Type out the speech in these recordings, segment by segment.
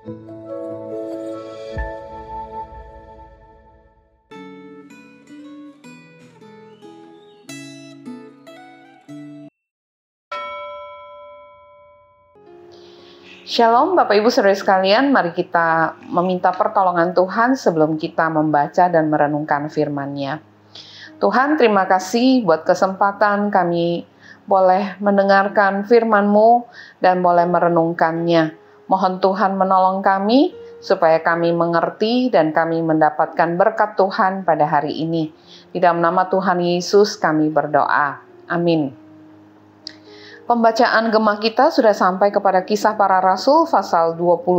Shalom Bapak Ibu Saudara sekalian, mari kita meminta pertolongan Tuhan sebelum kita membaca dan merenungkan firman-Nya. Tuhan, terima kasih buat kesempatan kami boleh mendengarkan firman-Mu dan boleh merenungkannya. Mohon Tuhan menolong kami supaya kami mengerti dan kami mendapatkan berkat Tuhan pada hari ini. Di dalam nama Tuhan Yesus kami berdoa. Amin. Pembacaan Gemah kita sudah sampai kepada Kisah Para Rasul pasal 25.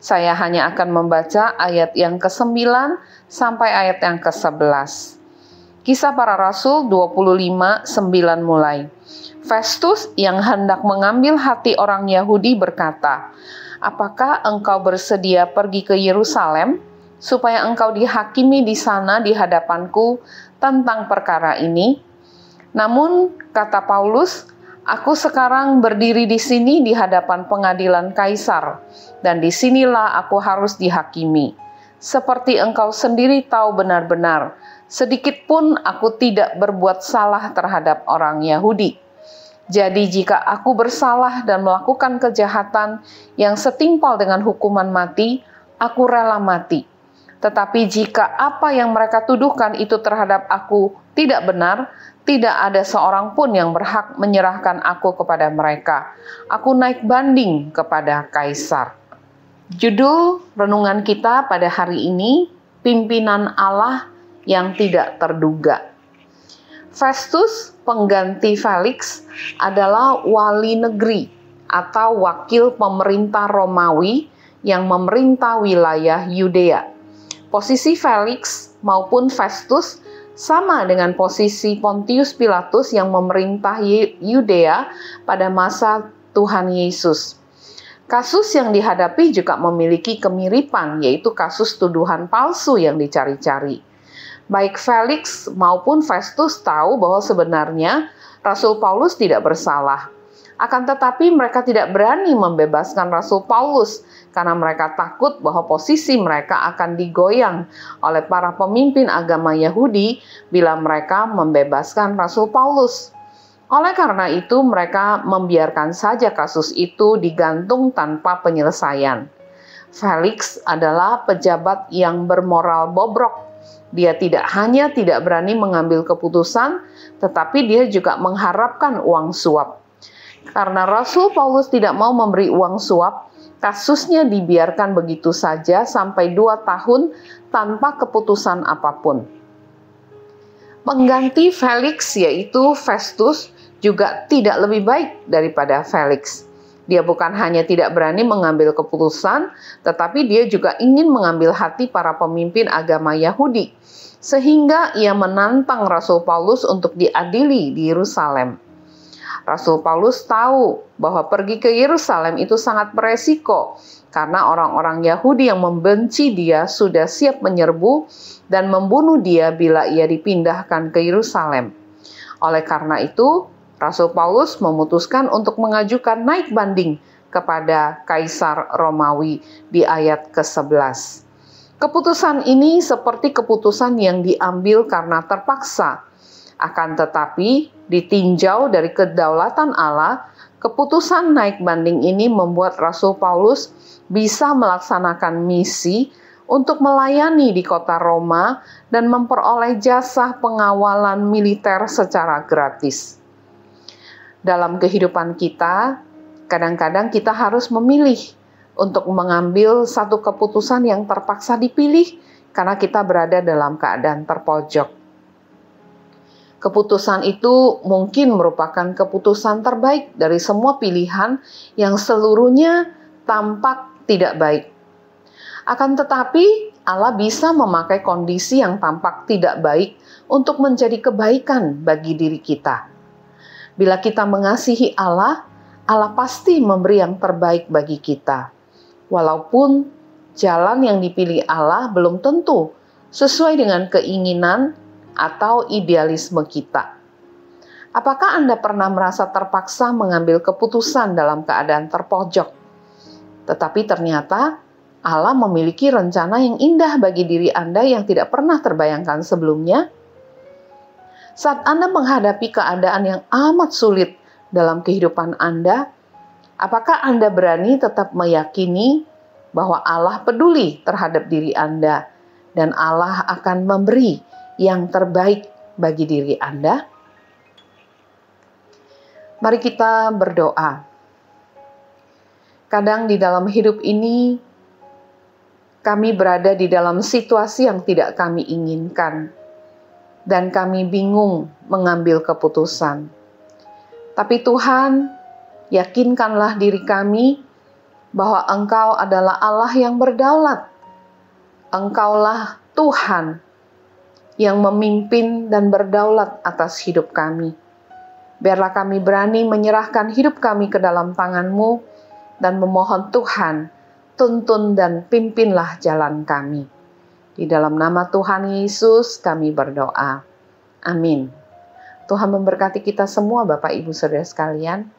Saya hanya akan membaca ayat yang ke-9 sampai ayat yang ke-11. Kisah Para Rasul 25, 9 mulai. Festus yang hendak mengambil hati orang Yahudi berkata, "Apakah engkau bersedia pergi ke Yerusalem, supaya engkau dihakimi di sana di hadapanku tentang perkara ini?" Namun, kata Paulus, "Aku sekarang berdiri di sini di hadapan pengadilan Kaisar, dan disinilah aku harus dihakimi. Seperti engkau sendiri tahu benar-benar, sedikit pun aku tidak berbuat salah terhadap orang Yahudi. Jadi jika aku bersalah dan melakukan kejahatan yang setimpal dengan hukuman mati, aku rela mati. Tetapi jika apa yang mereka tuduhkan itu terhadap aku tidak benar, tidak ada seorang pun yang berhak menyerahkan aku kepada mereka. Aku naik banding kepada Kaisar." Judul renungan kita pada hari ini, Pimpinan Allah yang tidak terduga. Festus, pengganti Felix, adalah wali negeri atau wakil pemerintah Romawi yang memerintah wilayah Yudea. Posisi Felix maupun Festus sama dengan posisi Pontius Pilatus yang memerintah Yudea pada masa Tuhan Yesus. Kasus yang dihadapi juga memiliki kemiripan, yaitu kasus tuduhan palsu yang dicari-cari. Baik Felix maupun Festus tahu bahwa sebenarnya Rasul Paulus tidak bersalah. Akan tetapi mereka tidak berani membebaskan Rasul Paulus karena mereka takut bahwa posisi mereka akan digoyang oleh para pemimpin agama Yahudi bila mereka membebaskan Rasul Paulus. Oleh karena itu mereka membiarkan saja kasus itu digantung tanpa penyelesaian. Felix adalah pejabat yang bermoral bobrok. Dia tidak hanya tidak berani mengambil keputusan, tetapi dia juga mengharapkan uang suap. Karena Rasul Paulus tidak mau memberi uang suap, kasusnya dibiarkan begitu saja sampai 2 tahun tanpa keputusan apapun. Pengganti Felix, yaitu Festus, juga tidak lebih baik daripada Felix. Dia bukan hanya tidak berani mengambil keputusan, tetapi dia juga ingin mengambil hati para pemimpin agama Yahudi, sehingga ia menantang Rasul Paulus untuk diadili di Yerusalem. Rasul Paulus tahu bahwa pergi ke Yerusalem itu sangat beresiko karena orang-orang Yahudi yang membenci dia sudah siap menyerbu dan membunuh dia bila ia dipindahkan ke Yerusalem. Oleh karena itu, Rasul Paulus memutuskan untuk mengajukan naik banding kepada Kaisar Romawi di ayat ke-11. Keputusan ini seperti keputusan yang diambil karena terpaksa. Akan tetapi, ditinjau dari kedaulatan Allah, keputusan naik banding ini membuat Rasul Paulus bisa melaksanakan misi untuk melayani di kota Roma dan memperoleh jasa pengawalan militer secara gratis. Dalam kehidupan kita, kadang-kadang kita harus memilih untuk mengambil satu keputusan yang terpaksa dipilih karena kita berada dalam keadaan terpojok. Keputusan itu mungkin merupakan keputusan terbaik dari semua pilihan yang seluruhnya tampak tidak baik. Akan tetapi, Allah bisa memakai kondisi yang tampak tidak baik untuk menjadi kebaikan bagi diri kita. Bila kita mengasihi Allah, Allah pasti memberi yang terbaik bagi kita. Walaupun jalan yang dipilih Allah belum tentu sesuai dengan keinginan atau idealisme kita. Apakah Anda pernah merasa terpaksa mengambil keputusan dalam keadaan terpojok? Tetapi ternyata Allah memiliki rencana yang indah bagi diri Anda yang tidak pernah terbayangkan sebelumnya. Saat Anda menghadapi keadaan yang amat sulit dalam kehidupan Anda, apakah Anda berani tetap meyakini bahwa Allah peduli terhadap diri Anda dan Allah akan memberi yang terbaik bagi diri Anda? Mari kita berdoa. Kadang di dalam hidup ini, kami berada di dalam situasi yang tidak kami inginkan, dan kami bingung mengambil keputusan. Tapi Tuhan, yakinkanlah diri kami bahwa Engkau adalah Allah yang berdaulat. Engkaulah Tuhan yang memimpin dan berdaulat atas hidup kami. Biarlah kami berani menyerahkan hidup kami ke dalam tangan-Mu dan memohon Tuhan, tuntun dan pimpinlah jalan kami. Di dalam nama Tuhan Yesus kami berdoa. Amin. Tuhan memberkati kita semua Bapak Ibu Saudara sekalian.